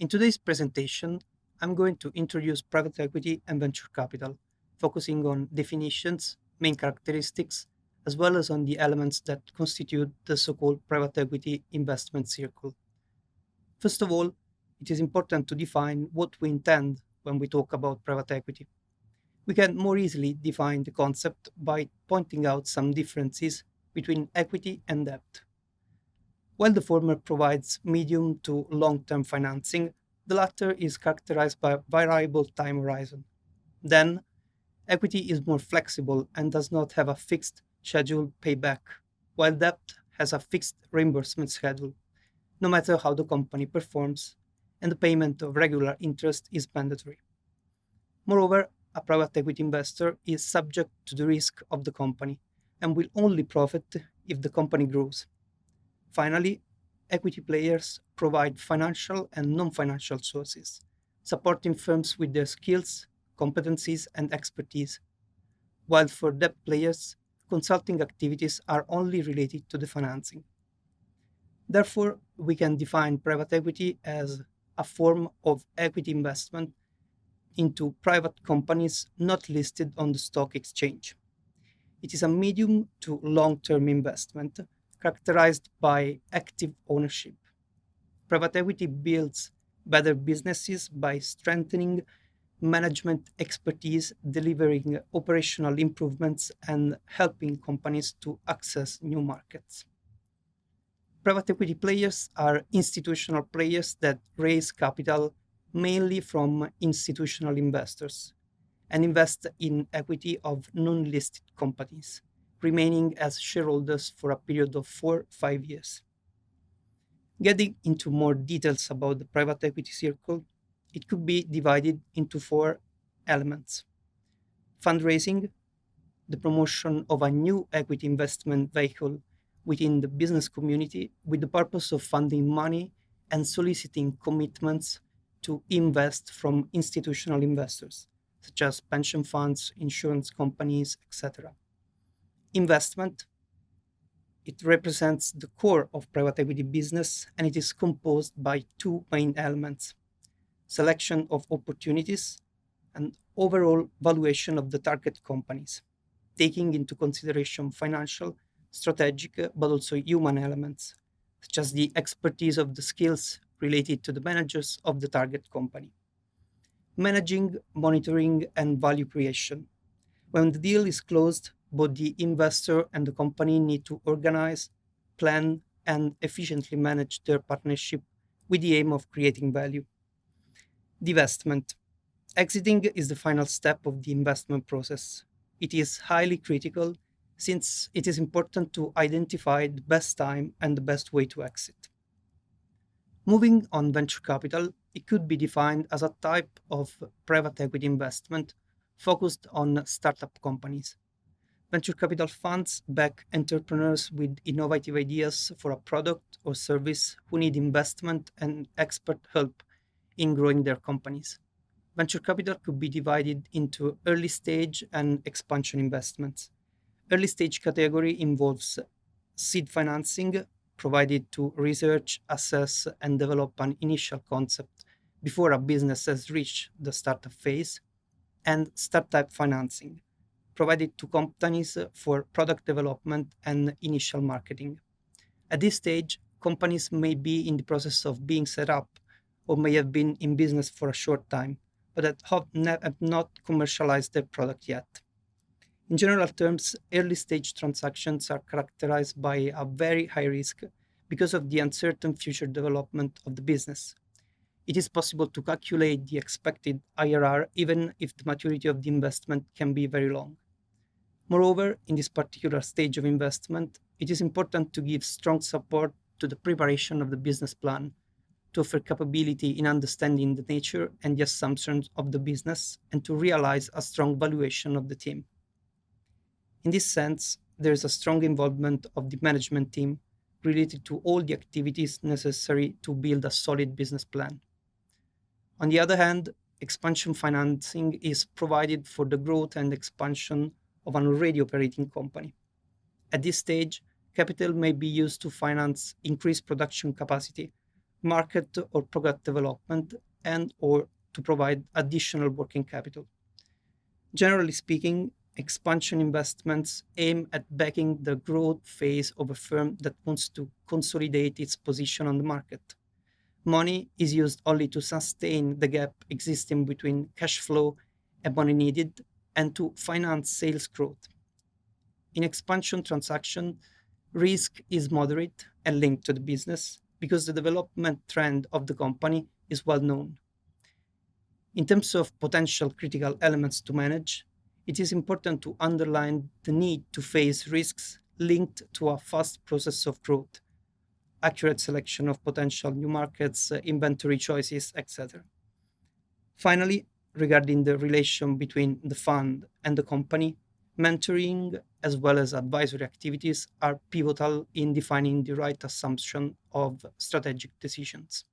In today's presentation, I'm going to introduce private equity and venture capital, focusing on definitions, main characteristics, as well as on the elements that constitute the so called private equity investment circle. First of all, it is important to define what we intend when we talk about private equity. We can more easily define the concept by pointing out some differences between equity and debt. While the former provides medium to long term financing, the latter is characterized by a variable time horizon. Then, equity is more flexible and does not have a fixed scheduled payback, while debt has a fixed reimbursement schedule, no matter how the company performs, and the payment of regular interest is mandatory. Moreover, a private equity investor is subject to the risk of the company and will only profit if the company grows. Finally, equity players provide financial and non financial sources, supporting firms with their skills, competencies, and expertise, while for debt players, consulting activities are only related to the financing. Therefore, we can define private equity as a form of equity investment into private companies not listed on the stock exchange. It is a medium to long term investment characterized by active ownership. Private equity builds better businesses by strengthening management expertise, delivering operational improvements, and helping companies to access new markets. Private equity players are institutional players that raise capital mainly from institutional investors and invest in equity of non listed companies, remaining as shareholders for a period of 4 5 years. Getting into more details about the private equity circle, it could be divided into four elements: fundraising, the promotion of a new equity investment vehicle within the business community with the purpose of funding money and soliciting commitments to invest from institutional investors, such as pension funds, insurance companies, etc. Investment, it represents the core of private equity business and it is composed by two main elements: selection of opportunities and overall valuation of the target companies, taking into consideration financial, strategic, but also human elements, such as the expertise of the skills related to the managers of the target company. Managing, monitoring, and value creation. When the deal is closed, both the investor and the company need to organize, plan, and efficiently manage their partnership with the aim of creating value. Divestment. Exiting is the final step of the investment process. It is highly critical since it is important to identify the best time and the best way to exit. Moving on venture capital, it could be defined as a type of private equity investment focused on startup companies. Venture capital funds back entrepreneurs with innovative ideas for a product or service who need investment and expert help in growing their companies. Venture capital could be divided into early stage and expansion investments. Early stage category involves seed financing provided to research, assess, and develop an initial concept before a business has reached the startup phase, and startup financing provided to companies for product development and initial marketing. At this stage, companies may be in the process of being set up or may have been in business for a short time, but have not commercialized their product yet. In general terms, early stage transactions are characterized by a very high risk because of the uncertain future development of the business. It is possible to calculate the expected IRR even if the maturity of the investment can be very long. Moreover, in this particular stage of investment, it is important to give strong support to the preparation of the business plan, to offer capability in understanding the nature and the assumptions of the business, and to realize a strong valuation of the team. In this sense, there is a strong involvement of the management team related to all the activities necessary to build a solid business plan. On the other hand, expansion financing is provided for the growth and expansion of an already operating company. At this stage, capital may be used to finance increased production capacity, market or product development, and or to provide additional working capital. Generally speaking, expansion investments aim at backing the growth phase of a firm that wants to consolidate its position on the market. Money is used only to sustain the gap existing between cash flow and money needed and to finance sales growth. In expansion transaction, risk is moderate and linked to the business because the development trend of the company is well known. In terms of potential critical elements to manage, it is important to underline the need to face risks linked to a fast process of growth, accurate selection of potential new markets, inventory choices, etc. Finally, regarding the relation between the fund and the company, mentoring as well as advisory activities are pivotal in defining the right assumption of strategic decisions.